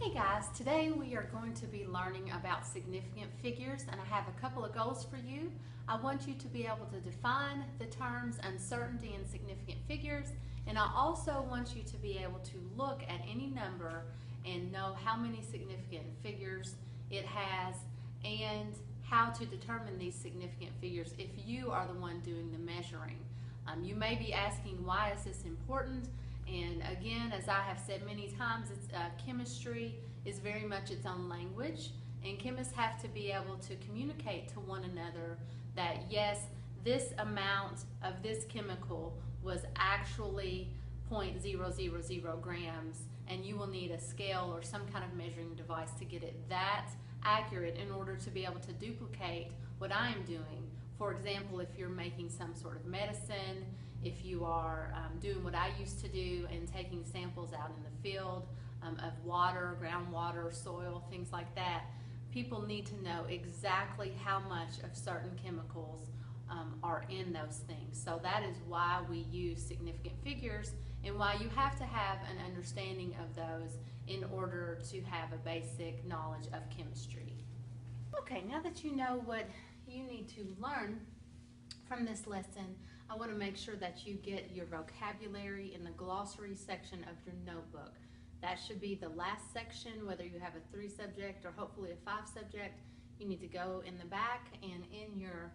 Hey guys, today we are going to be learning about significant figures, and I have a couple of goals for you. I want you to be able to define the terms uncertainty and significant figures, and I also want you to be able to look at any number and know how many significant figures it has and how to determine these significant figures if you are the one doing the measuring. You may be asking, why is this important? And again, as I have said many times, chemistry is very much its own language, and chemists have to be able to communicate to one another that yes, this amount of this chemical was actually 0.000 grams, and you will need a scale or some kind of measuring device to get it that accurate in order to be able to duplicate what I am doing. For example, if you're making some sort of medicine, if you are doing what I used to do and taking samples out in the field of water, groundwater, soil, things like that, people need to know exactly how much of certain chemicals are in those things. So that is why we use significant figures and why you have to have an understanding of those in order to have a basic knowledge of chemistry. Okay, now that you know what you need to learn from this lesson, I want to make sure that you get your vocabulary in the glossary section of your notebook. That should be the last section, whether you have a 3-subject or hopefully a 5-subject. You need to go in the back and in your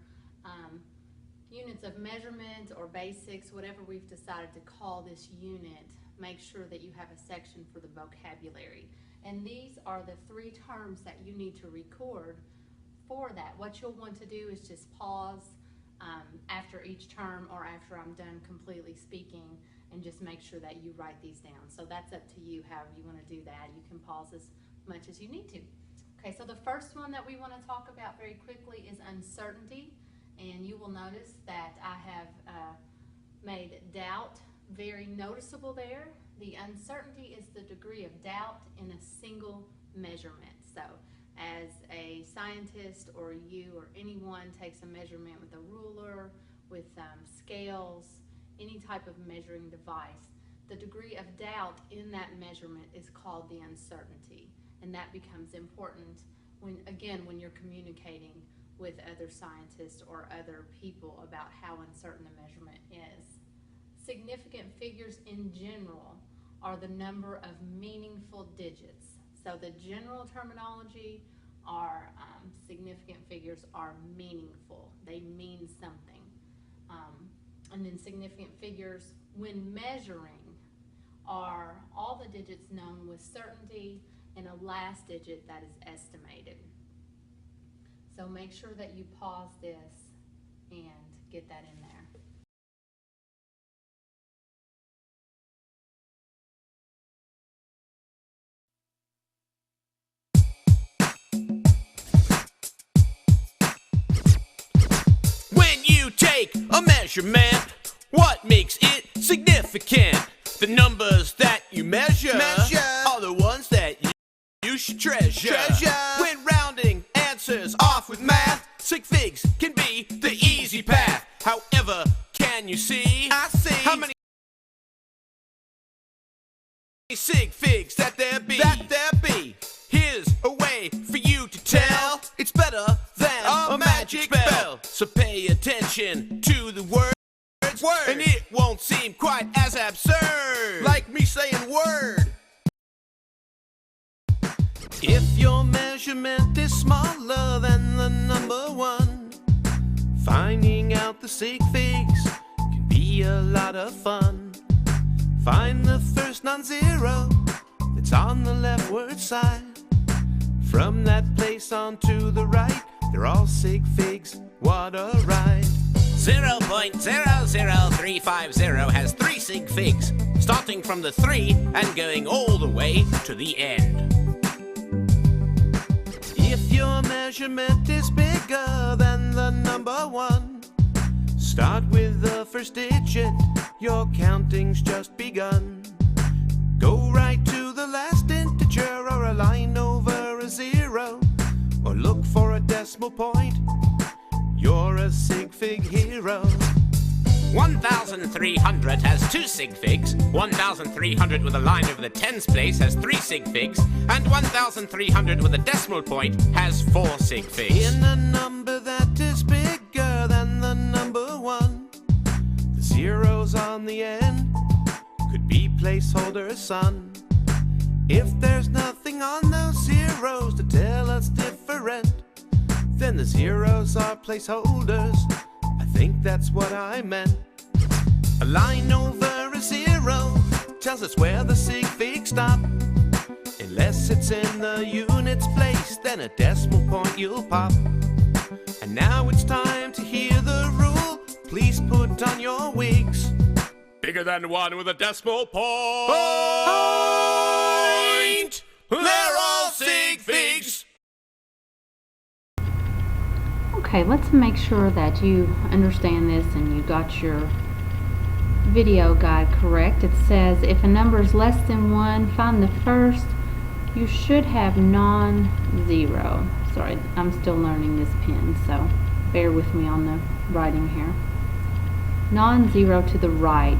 units of measurement or basics, whatever we've decided to call this unit, make sure that you have a section for the vocabulary. And these are the 3 terms that you need to record for that. What you'll want to do is just pause after each term or after I'm done completely speaking and just make sure that you write these down. So that's up to you, however you want to do that. You can pause as much as you need to. Okay, so the first one that we want to talk about very quickly is uncertainty. And you will notice that I have made doubt very noticeable there. The uncertainty is the degree of doubt in a single measurement. So as a scientist or you or anyone takes a measurement with a ruler, with scales, any type of measuring device, the degree of doubt in that measurement is called the uncertainty. And that becomes important when you're communicating with other scientists or other people about how uncertain a measurement is. Significant figures in general are the number of meaningful digits. So the general terminology are significant figures are meaningful. They mean something. And then significant figures, when measuring, are all the digits known with certainty and a last digit that is estimated. So make sure that you pause this and get that in there. When you take a measurement, what makes it significant? The numbers that you measure are the ones that you should treasure. When rounding answers off with math, sig figs can be the easy path. However, can you see? I see how many sig figs that there be. Here's a way for you to tell. It's better than a magic spell. So pay attention to the words, and it won't seem quite as absurd like me saying word. If your measurement is smaller than the number 1, finding out the sig figs can be a lot of fun. Find the first non-zero that's on the leftward side. From that place on to the right, they're all sig figs. What a ride! 0.00350 has 3 sig figs, starting from the 3 and going all the way to the end. If your measurement is bigger than the number 1, start with the first digit, your counting's just begun. Go right to the last integer or a line over a 0, or look for a decimal point. You're a sig fig hero. 1,300 has 2 sig figs, 1,300 with a line over the tens place has 3 sig figs, and 1,300 with a decimal point has 4 sig figs. In a number that is bigger than the number 1, the zeros on the end could be placeholders, son. If there's nothing on those zeros to tell us different, then the zeros are placeholders. I think that's what I meant. A line over a zero tells us where the sig figs stop. Unless it's in the units place, then a decimal point you'll pop. And now it's time to hear the rule. Please put on your wigs. Bigger than 1 with a decimal point. They're all sig figs. Okay, let's make sure that you understand this and you got your video guide correct. It says if a number is less than 1, find the first. You should have non-zero. Sorry, I'm still learning this pen, so bear with me on the writing here. Non-zero to the right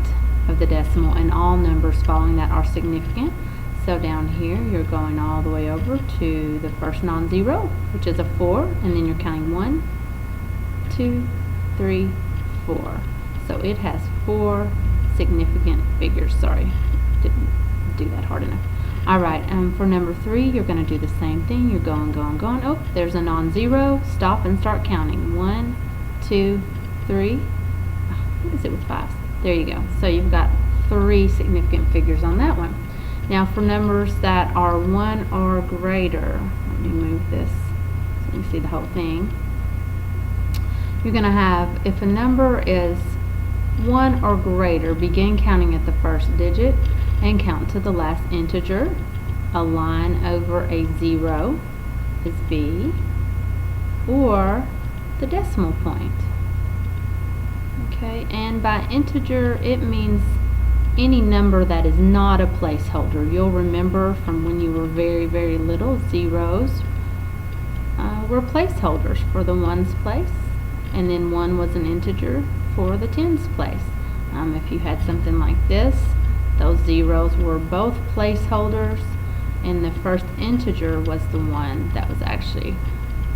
of the decimal, and all numbers following that are significant. So down here, you're going all the way over to the first non-zero, which is a 4, and then you're counting 1, 2, 3, 4. So it has 4 significant figures. Sorry, didn't do that hard enough. All right, for number 3, you're going to do the same thing. You're going. Oh, there's a non-zero. Stop and start counting. 1, 2, 3. What is it with 5s? There you go. So you've got 3 significant figures on that one. Now for numbers that are 1 or greater, let me move this so you can see the whole thing. You're going to have, if a number is 1 or greater, begin counting at the first digit and count to the last integer. A line over a 0 is B, or the decimal point. Okay, and by integer it means any number that is not a placeholder. You'll remember from when you were very, very little, zeros were placeholders for the ones place, and then 1 was an integer for the tens place. If you had something like this, those zeros were both placeholders, and the first integer was the one that was actually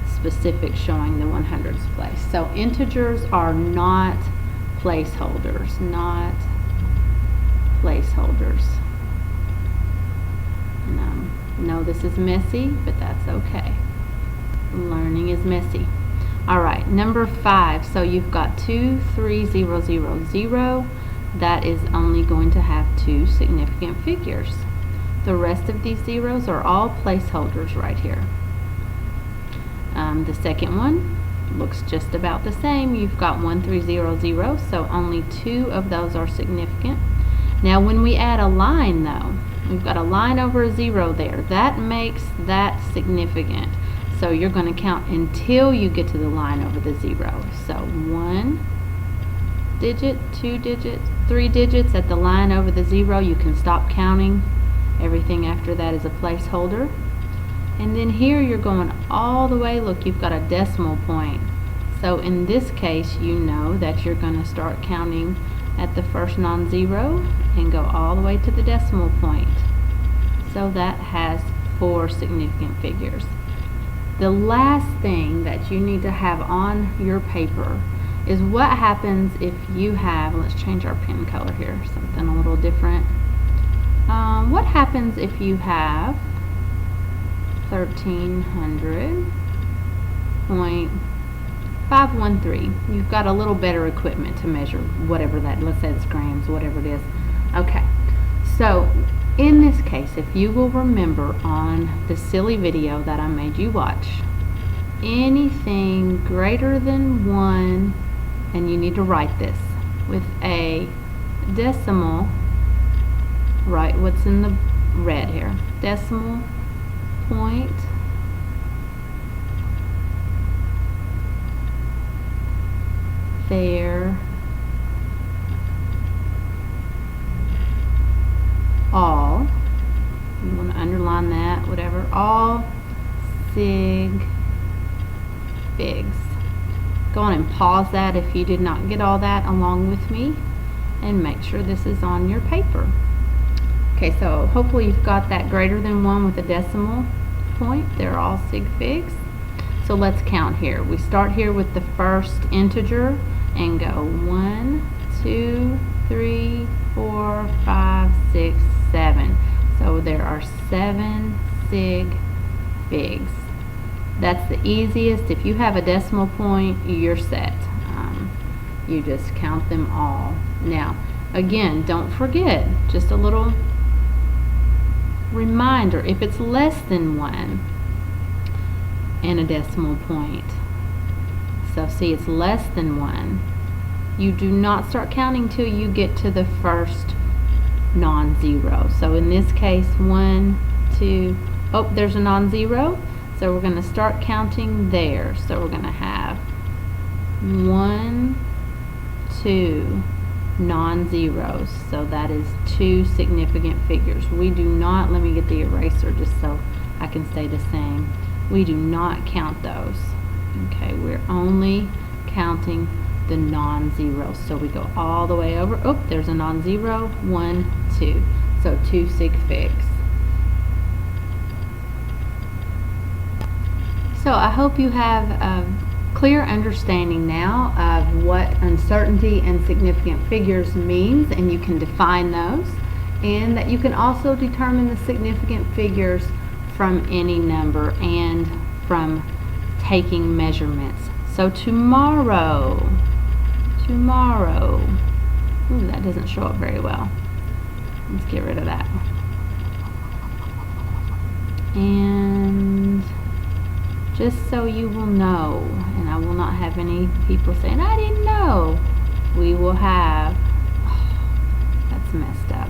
specific, showing the 100ths place. So integers are not placeholders, not placeholders. And no, this is messy, but that's okay. Learning is messy. All right, number 5. So you've got 2, 3, 0, 0, 0. That is only going to have 2 significant figures. The rest of these zeros are all placeholders right here. The second one looks just about the same. You've got 1, 3, 0, 0, so only 2 of those are significant. Now when we add a line though, we've got a line over a 0 there. That makes that significant. So you're going to count until you get to the line over the 0. So 1 digit, 2 digits, 3 digits at the line over the 0. You can stop counting. Everything after that is a placeholder. And then here you're going all the way. Look, you've got a decimal point. So in this case, you know that you're going to start counting at the first non-zero and go all the way to the decimal point. So that has 4 significant figures. The last thing that you need to have on your paper is what happens if you have, let's change our pen color here, something a little different. What happens if you have 1300.513? You've got a little better equipment to measure whatever that, let's say it's grams, whatever it is. Okay, so in this case, if you will remember on the silly video that I made you watch, anything greater than 1, and you need to write this with a decimal, right, what's in the red here, decimal point there, all, you want to underline that, whatever, all sig figs. go on and pause that if you did not get all that along with me, and make sure this is on your paper. Okay, so hopefully you've got that greater than 1 with a decimal point. They're all sig figs. So let's count here. We start here with the first integer and go 1, 2, 3, 4, 5, 6, 7. So there are 7 sig figs. That's the easiest. If you have a decimal point, you're set. You just count them all. Now, again, don't forget, just a little reminder, if it's less than 1 and a decimal point, so see, it's less than 1, you do not start counting till you get to the first non-zero. So in this case, 1, 2, oh, there's a non-zero, so we're going to start counting there. So we're going to have 1, 2 non-zeros, so that is 2 significant figures. We do not, let me get the eraser just so I can stay the same. We do not count those. Okay, we're only counting the non-zeros. So we go all the way over. Oh, there's a non-zero. 1, 2. So 2 sig figs. So I hope you have a clear understanding now of what uncertainty and significant figures means, and you can define those, and that you can also determine the significant figures from any number and from taking measurements. So tomorrow, ooh, that doesn't show up very well. Let's get rid of that. And just so you will know, and I will not have any people saying, I didn't know, we will have, oh, that's messed up.